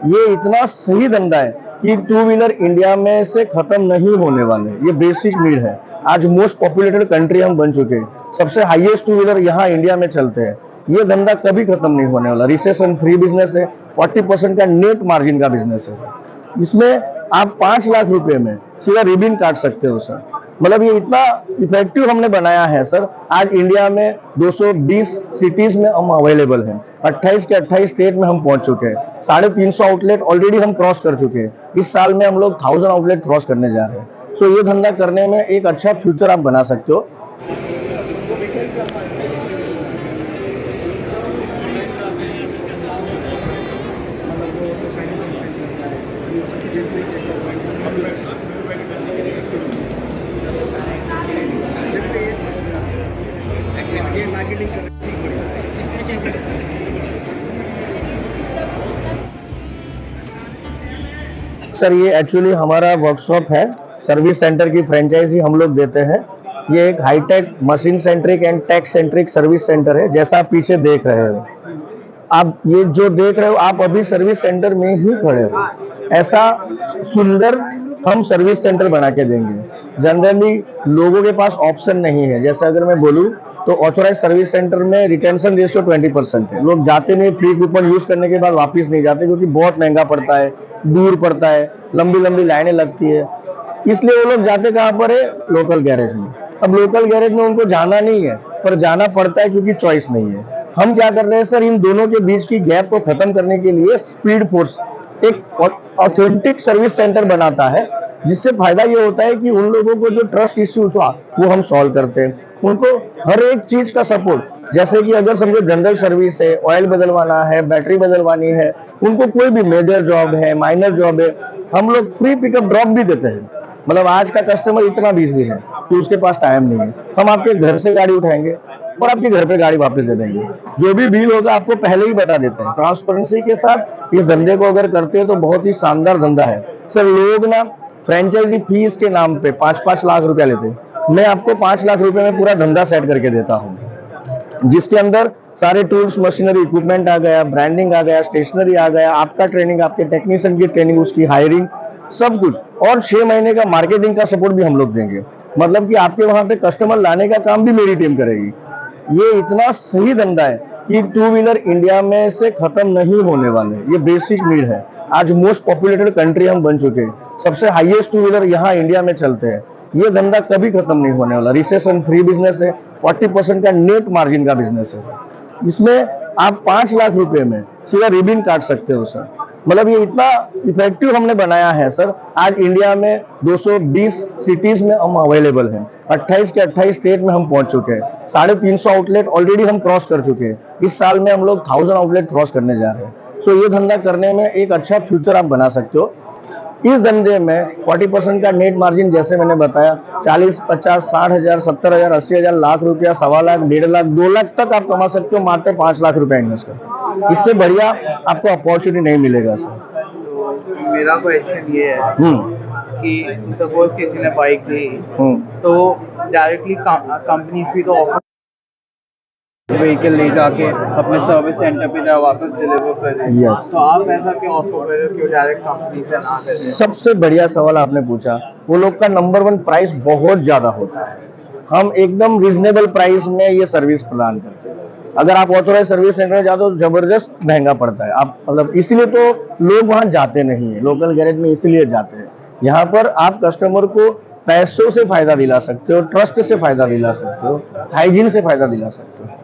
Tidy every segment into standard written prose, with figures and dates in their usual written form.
ये इतना सही धंधा है कि टू व्हीलर इंडिया में से खत्म नहीं होने वाले। ये बेसिक नीड है। आज मोस्ट पॉपुलेटेड कंट्री हम बन चुके हैं। सबसे हाईएस्ट टू व्हीलर यहाँ इंडिया में चलते हैं। ये धंधा कभी खत्म नहीं होने वाला। रिसेशन फ्री बिजनेस है। 40% का नेट मार्जिन का बिजनेस है सर। इसमें आप 5 लाख रुपए में सीधा रिबिन काट सकते हो सर। मतलब ये इतना इफेक्टिव हमने बनाया है सर। आज इंडिया में 220 सिटीज में हम अवेलेबल हैं। 28 के 28 स्टेट में हम पहुंच चुके हैं। 350 आउटलेट ऑलरेडी हम क्रॉस कर चुके हैं। इस साल में हम लोग 1000 आउटलेट क्रॉस करने जा रहे हैं। सो ये धंधा करने में एक अच्छा फ्यूचर आप बना सकते हो। सर ये एक्चुअली हमारा वर्कशॉप है। सर्विस सेंटर की फ्रेंचाइजी हम लोग देते हैं। ये एक high tech machine centric and tech centric service centre है। जैसा आप पीछे देख रहे हो, आप ये जो देख रहे हो आप अभी सर्विस सेंटर में ही खड़े हो। ऐसा सुंदर हम सर्विस सेंटर बना के देंगे। जनरली लोगों के पास ऑप्शन नहीं है। जैसे अगर मैं बोलूं तो ऑथोराइज सर्विस सेंटर में रिटेंशन रेशियो 20% है। लोग जाते नहीं, फ्री कूपन यूज करने के बाद वापस नहीं जाते, क्योंकि बहुत महंगा पड़ता है, दूर पड़ता है, लंबी लंबी लाइनें लगती है। इसलिए वो लोग जाते कहाँ पर है? लोकल गैरेज में। अब लोकल गैरेज में उनको जाना नहीं है, पर जाना पड़ता है क्योंकि चॉइस नहीं है। हम क्या कर रहे हैं सर, इन दोनों के बीच की गैप को खत्म करने के लिए स्पीड फोर्स एक ऑथेंटिक सर्विस सेंटर बनाता है। जिससे फायदा ये होता है कि उन लोगों को जो ट्रस्ट इश्यू था वो हम सॉल्व करते हैं। उनको हर एक चीज का सपोर्ट, जैसे कि अगर समझो जनरल सर्विस है, ऑयल बदलवाना है, बैटरी बदलवानी है, उनको कोई भी मेजर जॉब है, माइनर जॉब है, हम लोग फ्री पिकअप ड्रॉप भी देते हैं। मतलब आज का कस्टमर इतना बिजी है कि उसके पास टाइम नहीं है। हम आपके घर से गाड़ी उठाएंगे और आपके घर पे गाड़ी वापस दे देंगे। जो भी बिल होगा आपको पहले ही बता देते हैं। ट्रांसपेरेंसी के साथ इस धंधे को अगर करते हैं तो बहुत ही शानदार धंधा है सर। लोग ना फ्रेंचाइजी फीस के नाम पे 5-5 लाख रुपया लेते हैं। मैं आपको 5 लाख रुपए में पूरा धंधा सेट करके देता हूँ, जिसके अंदर सारे टूल्स, मशीनरी, इक्विपमेंट आ गया, ब्रांडिंग आ गया, स्टेशनरी आ गया, आपका ट्रेनिंग, आपके टेक्नीशियन की ट्रेनिंग, उसकी हायरिंग, सब कुछ, और 6 महीने का मार्केटिंग का सपोर्ट भी हम लोग देंगे। मतलब कि आपके वहां पे कस्टमर लाने का काम भी मेरी टीम करेगी। ये इतना सही धंधा है कि टू व्हीलर इंडिया में से खत्म नहीं होने वाले। ये बेसिक नीड है। आज मोस्ट पॉपुलेटेड कंट्री हम बन चुके हैं। सबसे हाईएस्ट टू व्हीलर यहाँ इंडिया में चलते हैं। ये धंधा कभी खत्म नहीं होने वाला। रिसेशन फ्री बिजनेस है। 40% का नेट मार्जिन का बिजनेस है सर। इसमें आप 5 लाख रुपए में सीधा रिबिन काट सकते हो सर। मतलब ये इतना इफेक्टिव हमने बनाया है सर। आज इंडिया में 220 सिटीज में हम अवेलेबल हैं। 28 के 28 स्टेट में हम पहुंच चुके हैं। 350 आउटलेट ऑलरेडी हम क्रॉस कर चुके हैं। इस साल में हम लोग 1000 आउटलेट क्रॉस करने जा रहे हैं। सो ये धंधा करने में एक अच्छा फ्यूचर आप बना सकते हो। इस धंधे में 40% का नेट मार्जिन, जैसे मैंने बताया, 40, 50, 60 हजार, 70 हजार, 80 हजार, लाख रुपया, 1.25 लाख, 1.5 लाख, 2 लाख तक आप कमा सकते हो मात्र 5 लाख रुपया इन्वेस्ट कर। इससे बढ़िया आपको अपॉर्चुनिटी नहीं मिलेगा सर। तो मेरा क्वेश्चन ये है कि सपोज किसी ने बाइक ली तो डायरेक्टली कंपनीज भी तो ऑफर व्हीकल ले जाके अपने सर्विस सेंटर पे जा वापस डिलीवर कर रहे हैं। Yes. तो आप ऐसा क्यों ऑफर कर रहे हो, क्यों डायरेक्ट कंपनी से ना कर रहे हैं? सबसे बढ़िया सवाल आपने पूछा। वो लोग का नंबर 1 प्राइस बहुत ज्यादा होता है। हम एकदम रिजनेबल प्राइस में ये सर्विस प्रदान करते हैं। अगर आप ऑथोराइज सर्विस सेंटर में जाते हो तो जबरदस्त महंगा पड़ता है। आप मतलब इसीलिए तो लोग वहां जाते नहीं है, लोकल गैरेज में इसीलिए जाते हैं। यहाँ पर आप कस्टमर को पैसों से फायदा दिला सकते हो, ट्रस्ट से फायदा दिला सकते हो, हाइजीन से फायदा दिला सकते हो।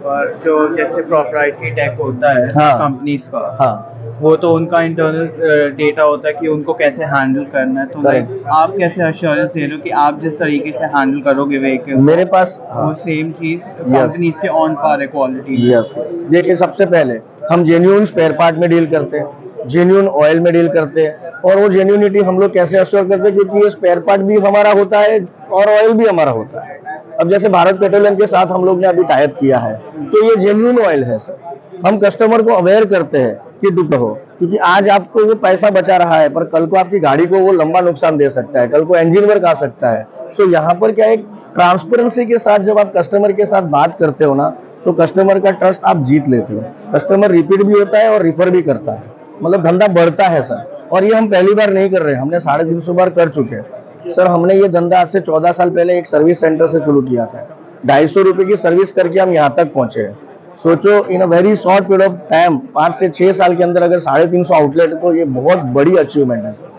और जो जैसे प्रॉपर्टी टैग होता है हाँ। कंपनीज का, हाँ, वो तो उनका इंटरनल डेटा होता है कि उनको कैसे हैंडल करना है। तो Correct. आप कैसे अश्योरेंस दे रहे हो कि आप जिस तरीके से हैंडल करोगे व्हीकल मेरे पास वो सेम चीज कंपनीज के ऑन पार है क्वालिटी? यस। देखिए, सबसे पहले हम जेन्यून स्पेयर पार्ट में डील करते हैं, जेन्यून ऑयल में डील करते हैं। और वो जेन्यूनिटी हम लोग कैसे अश्योर करते हैं, क्योंकि ये स्पेयर पार्ट भी हमारा होता है और ऑयल भी हमारा होता है। अब जैसे भारत पेट्रोलियम के साथ हम लोग ने अभी टाइप किया है, तो ये जेन्यून ऑयल है सर। हम कस्टमर को अवेयर करते हैं कि दुख हो, क्योंकि आज आपको वो पैसा बचा रहा है, पर कल को आपकी गाड़ी को वो लंबा नुकसान दे सकता है, कल को इंजन वर्क आ सकता है। सो यहाँ पर क्या, एक ट्रांसपेरेंसी के साथ जब आप कस्टमर के साथ बात करते हो ना, तो कस्टमर का ट्रस्ट आप जीत लेते हो। कस्टमर रिपीट भी होता है और रिफर भी करता है। मतलब धंधा बढ़ता है सर। और ये हम पहली बार नहीं कर रहे हैं, हमने 350 बार कर चुके हैं सर। हमने ये धंधा आज से 14 साल पहले एक सर्विस सेंटर से शुरू किया था। 250 रुपए की सर्विस करके हम यहाँ तक पहुंचे हैं। सोचो, in a very short period of time, 5 से 6 साल के अंदर अगर 350 आउटलेट, तो ये बहुत बड़ी अचीवमेंट है सर।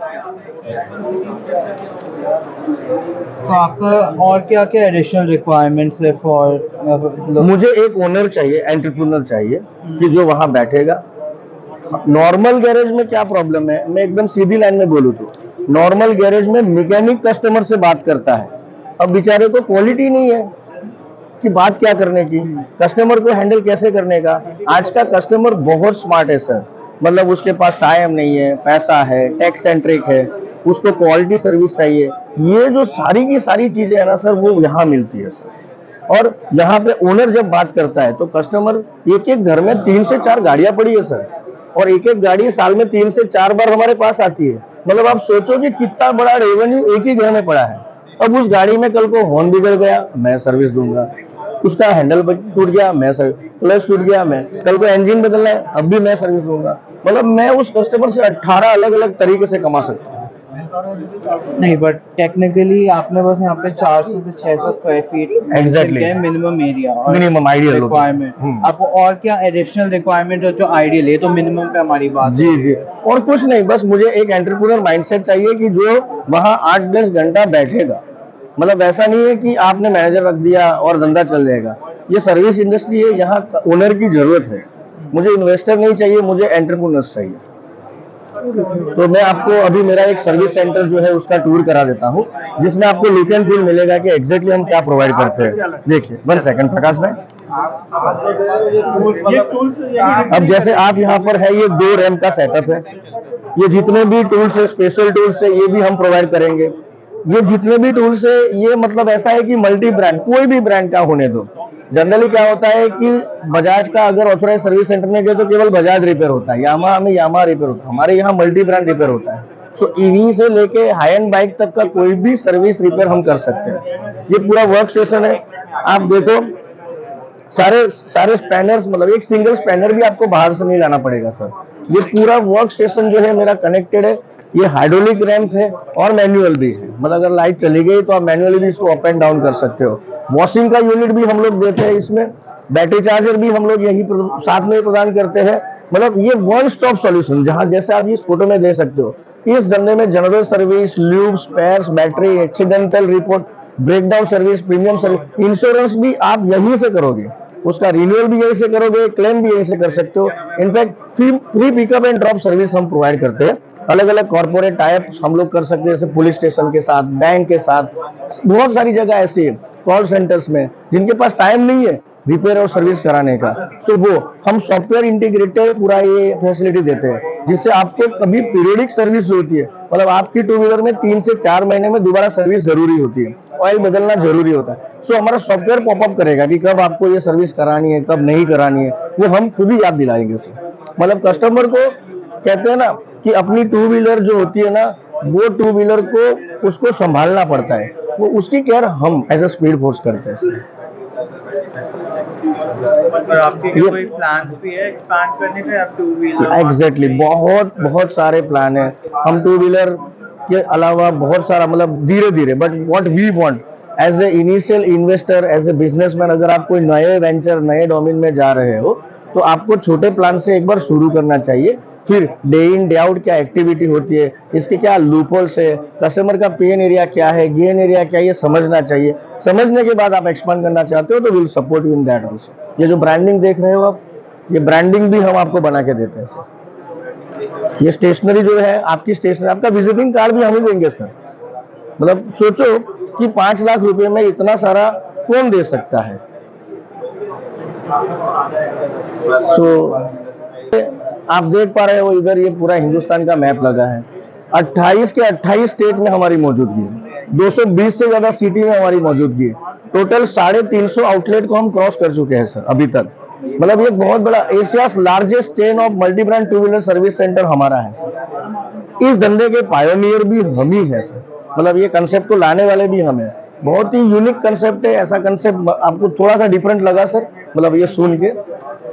तो आपका और क्या क्या एडिशनल रिक्वायरमेंट्स है फॉर मुझे एक ओनर चाहिए, एंटरप्रेन्योर चाहिए, कि जो वहां बैठेगा। नॉर्मल गैरेज में क्या प्रॉब्लम है, मैं एकदम सीधी लाइन में बोलूँ तो नॉर्मल गैरेज में मैकेनिक कस्टमर से बात करता है। अब बेचारे को क्वालिटी नहीं है कि बात क्या करने की, कस्टमर को हैंडल कैसे करने का। आज का कस्टमर बहुत स्मार्ट है सर। मतलब उसके पास टाइम नहीं है, पैसा है, टैक्स सेंट्रिक है, उसको क्वालिटी सर्विस चाहिए। ये जो सारी की सारी चीजें है ना सर, वो यहाँ मिलती है सर। और यहाँ पे ओनर जब बात करता है तो कस्टमर, एक एक घर में 3 से 4 गाड़ियां पड़ी है सर, और एक एक गाड़ी साल में 3 से 4 बार हमारे पास आती है। मतलब आप सोचो कि कितना बड़ा रेवेन्यू एक ही घर में पड़ा है। अब उस गाड़ी में कल को हॉर्न बिगड़ गया, मैं सर्विस दूंगा। उसका हैंडल टूट गया, मैं सर्विस, क्लच टूट गया, मैं कल को इंजन बदलना है, अब भी मैं सर्विस दूंगा। मतलब मैं उस कस्टमर से 18 अलग अलग तरीके से कमा सकता हूँ। नहीं, बट टेक्निकली आपने बस यहाँ पे 400 से 600 square feet Exactly. Minimum area और मिनिमम आइडियल रिक्वायरमेंट। आपको और क्या एडिशनल रिक्वायरमेंट हो जो आइडियल है, तो मिनिमम पे हमारी बात जी जी। और कुछ नहीं, बस मुझे एक एंटरप्रेन्योर माइंडसेट चाहिए कि जो वहाँ 8-10 घंटा बैठेगा। मतलब ऐसा नहीं है कि आपने मैनेजर रख दिया और धंधा चल जाएगा। ये सर्विस इंडस्ट्री है, यहाँ ओनर की जरूरत है। मुझे इन्वेस्टर नहीं चाहिए, मुझे एंटरप्रेन्योर्स चाहिए। तो मैं आपको अभी मेरा एक सर्विस सेंटर जो है उसका टूर करा देता हूँ, जिसमें आपको लुक एंड फील मिलेगा कि एग्जैक्टली हम क्या प्रोवाइड करते हैं। देखिए, 1 सेकंड प्रकाश भाई। अब जैसे आप यहाँ पर है, ये 2 रैम का सेटअप है। ये जितने भी टूल्स है, स्पेशल टूल्स है, ये भी हम प्रोवाइड करेंगे। ये जितने भी टूल्स है, ये मतलब ऐसा है कि मल्टी ब्रांड, कोई भी ब्रांड का होने दो। जनरली क्या होता है कि बजाज का अगर ऑथराइज सर्विस सेंटर में गए तो केवल बजाज रिपेयर होता है, यामाहा में यामाहा रिपेयर होता है, हमारे यहाँ मल्टी ब्रांड रिपेयर होता है। सो ईवी से लेके हाई एंड बाइक तक का कोई भी सर्विस रिपेयर हम कर सकते हैं। ये पूरा वर्क स्टेशन है। आप देखो, सारे सारे स्पैनर्स, मतलब एक सिंगल स्पैनर भी आपको बाहर से नहीं लाना पड़ेगा सर। ये पूरा वर्क स्टेशन जो है मेरा कनेक्टेड है। ये हाइड्रोलिक रैंप है और मैनुअल भी है। मतलब अगर लाइट चली गई तो आप मैनुअली भी इसको अप एंड डाउन कर सकते हो। वॉशिंग का यूनिट भी हम लोग देते हैं इसमें। बैटरी चार्जर भी हम लोग यही साथ में प्रदान करते हैं। मतलब ये वन स्टॉप सॉल्यूशन, जहां जैसे आप इस फोटो में देख सकते हो, इस धंधे में general service, lube, spares, battery, accidental report, breakdown service, premium service, insurance भी आप यहीं से करोगे। उसका रिन्यूअल भी यहीं से करोगे, क्लेम भी यहीं से कर सकते हो। In fact free pickup and drop service हम प्रोवाइड करते हैं। अलग अलग कॉर्पोरेट टाइप हम लोग कर सकते हैं, जैसे पुलिस स्टेशन के साथ, बैंक के साथ। बहुत सारी जगह ऐसी है कॉल सेंटर्स में जिनके पास टाइम नहीं है रिपेयर और सर्विस कराने का, तो वो हम सॉफ्टवेयर इंटीग्रेटेड पूरा ये फैसिलिटी देते हैं, जिससे आपको कभी पीरियडिक सर्विस होती है। मतलब आपकी 2 व्हीलर में 3 से 4 महीने में दोबारा सर्विस जरूरी होती है, ऑयल बदलना जरूरी होता है। सो हमारा सॉफ्टवेयर पॉपअप करेगा कि कब आपको ये सर्विस करानी है, कब नहीं करानी है, वो हम खुद ही याद दिलाएंगे सर। मतलब कस्टमर को कहते हैं ना कि अपनी 2 व्हीलर जो होती है ना, वो 2 व्हीलर को उसको संभालना पड़ता है, वो उसकी केयर हम एज ए स्पीड फोर्स करते हैं सर। और आपके क्या कोई प्लान्स भी है एक्सपैंड करने का, या 2 व्हीलर? एग्जैक्टली, बहुत बहुत सारे प्लान है। हम 2 व्हीलर के अलावा बहुत सारा, मतलब धीरे धीरे, but what we want as a initial investor, as a businessman, अगर आप कोई नए वेंचर, नए डोमेन में जा रहे हो, तो आपको छोटे प्लान से एक बार शुरू करना चाहिए। फिर डे इन डे आउट क्या एक्टिविटी होती है, इसके क्या लूपहोल्स है, कस्टमर का पेन एरिया क्या है, गेन एरिया क्या है, ये समझना चाहिए। समझने के बाद आप एक्सपांड करना चाहते हो तो will support you in that also. ये जो ब्रांडिंग देख रहे हो आप, ये ब्रांडिंग भी हम आपको बना के देते हैं सर। ये स्टेशनरी जो है आपकी, स्टेशनरी, आपका विजिटिंग कार्ड भी हम ही देंगे सर। मतलब सोचो कि 5 लाख रुपए में इतना सारा कौन दे सकता है। आप देख पा रहे हो इधर ये पूरा हिंदुस्तान का मैप लगा है। 28 के 28 स्टेट में हमारी मौजूदगी है, 220 से ज्यादा सिटी में हमारी मौजूदगी है। टोटल 350 आउटलेट को हम क्रॉस कर चुके हैं सर अभी तक। मतलब ये बहुत बड़ा, Asia largest chain of multi brand 2 wheeler service centre हमारा है सर। इस धंधे के पायोनियर भी हम ही है सर। मतलब ये कंसेप्ट को लाने वाले भी हम हैं। बहुत ही यूनिक कंसेप्ट है। ऐसा कंसेप्ट आपको थोड़ा सा डिफरेंट लगा सर, मतलब ये सुन के,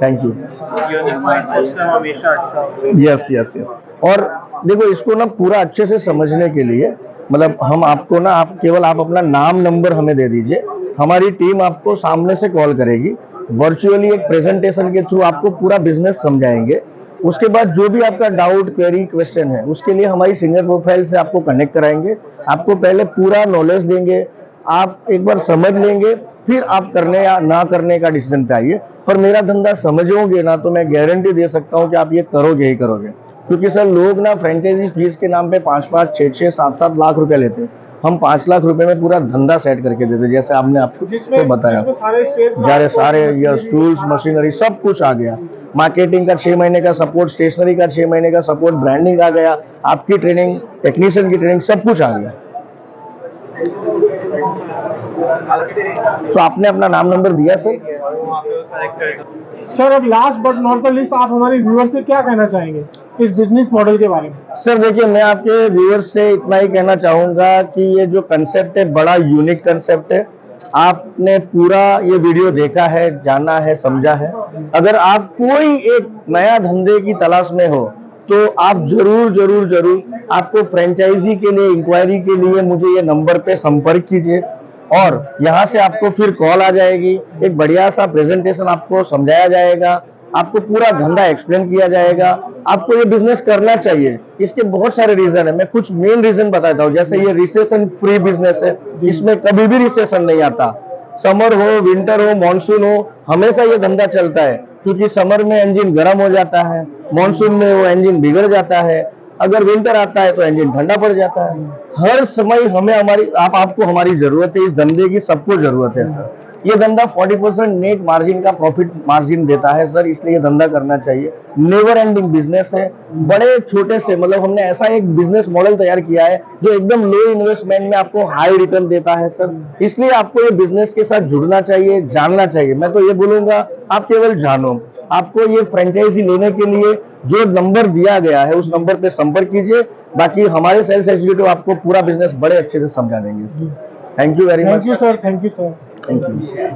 थैंक यू। सिस्टम हमेशा अच्छा हो। Yes yes yes. और देखो इसको ना पूरा अच्छे से समझने के लिए मतलब हम आपको ना आप केवल आप अपना नाम नंबर हमें दे दीजिए, हमारी टीम आपको सामने से कॉल करेगी, वर्चुअली एक प्रेजेंटेशन के थ्रू आपको पूरा बिजनेस समझाएंगे। उसके बाद जो भी आपका डाउट क्वेरी क्वेश्चन है उसके लिए हमारी सिंगर प्रोफाइल से आपको कनेक्ट कराएंगे, आपको पहले पूरा नॉलेज देंगे, आप एक बार समझ लेंगे, फिर आप करने या ना करने का डिसीजन पे आइए। पर मेरा धंधा समझोगे ना तो मैं गारंटी दे सकता हूँ कि आप ये करोगे ही करोगे। क्योंकि सर लोग ना फ्रेंचाइजी फीस के नाम पे 5-5, 6-6, 7-7 लाख रुपए लेते हैं, हम 5 लाख रुपए में पूरा धंधा सेट करके देते, जैसे आपने आपको बताया। सारे ये टूल्स मशीनरी सब कुछ आ गया, मार्केटिंग का 6 महीने का सपोर्ट, स्टेशनरी का 6 महीने का सपोर्ट, ब्रांडिंग आ गया, आपकी ट्रेनिंग, टेक्नीशियन की ट्रेनिंग, सब कुछ आ गया। तो आपने अपना नाम नंबर दिया सर? सर अब last but not the least आप हमारे व्यूअर से क्या कहना चाहेंगे इस बिजनेस मॉडल के बारे में? सर देखिए मैं आपके व्यूअर्स से इतना ही कहना चाहूंगा कि ये जो कंसेप्ट है बड़ा यूनिक कंसेप्ट है। आपने पूरा ये वीडियो देखा है, जाना है, समझा है। अगर आप कोई एक नया धंधे की तलाश में हो तो आप जरूर जरूर जरूर आपको फ्रेंचाइजी के लिए इंक्वायरी के लिए मुझे ये नंबर पे संपर्क कीजिए और यहाँ से आपको फिर कॉल आ जाएगी, एक बढ़िया सा प्रेजेंटेशन आपको समझाया जाएगा, आपको पूरा धंधा एक्सप्लेन किया जाएगा। आपको ये बिजनेस करना चाहिए, इसके बहुत सारे रीजन है, मैं कुछ मेन रीजन बताता हूँ। जैसे ये रिसेशन फ्री बिजनेस है, इसमें कभी भी रिसेशन नहीं आता, समर हो, विंटर हो, मॉनसून हो, हमेशा ये धंधा चलता है। क्योंकि समर में इंजन गर्म हो जाता है, मॉनसून में वो इंजन बिगड़ जाता है, अगर विंटर आता है तो इंजन ठंडा पड़ जाता है। हर समय हमें हमारी आपको हमारी जरूरत है, इस धंधे की सबको जरूरत है सर। ये धंधा 40% नेट मार्जिन का प्रॉफिट मार्जिन देता है सर, इसलिए ये धंधा करना चाहिए। नेवर एंडिंग बिजनेस है, बड़े छोटे से मतलब हमने ऐसा एक बिजनेस मॉडल तैयार किया है जो एकदम लो इन्वेस्टमेंट में आपको हाई रिटर्न देता है सर। इसलिए आपको ये बिजनेस के साथ जुड़ना चाहिए, जानना चाहिए। मैं तो ये बोलूंगा आप केवल जानो। आपको ये फ्रेंचाइजी लेने के लिए जो नंबर दिया गया है उस नंबर पे संपर्क कीजिए, बाकी हमारे सेल्स एग्जीक्यूटिव आपको पूरा बिजनेस बड़े अच्छे से समझा देंगे। Thank you very much. Thank you sir. Thank you sir. Thank you.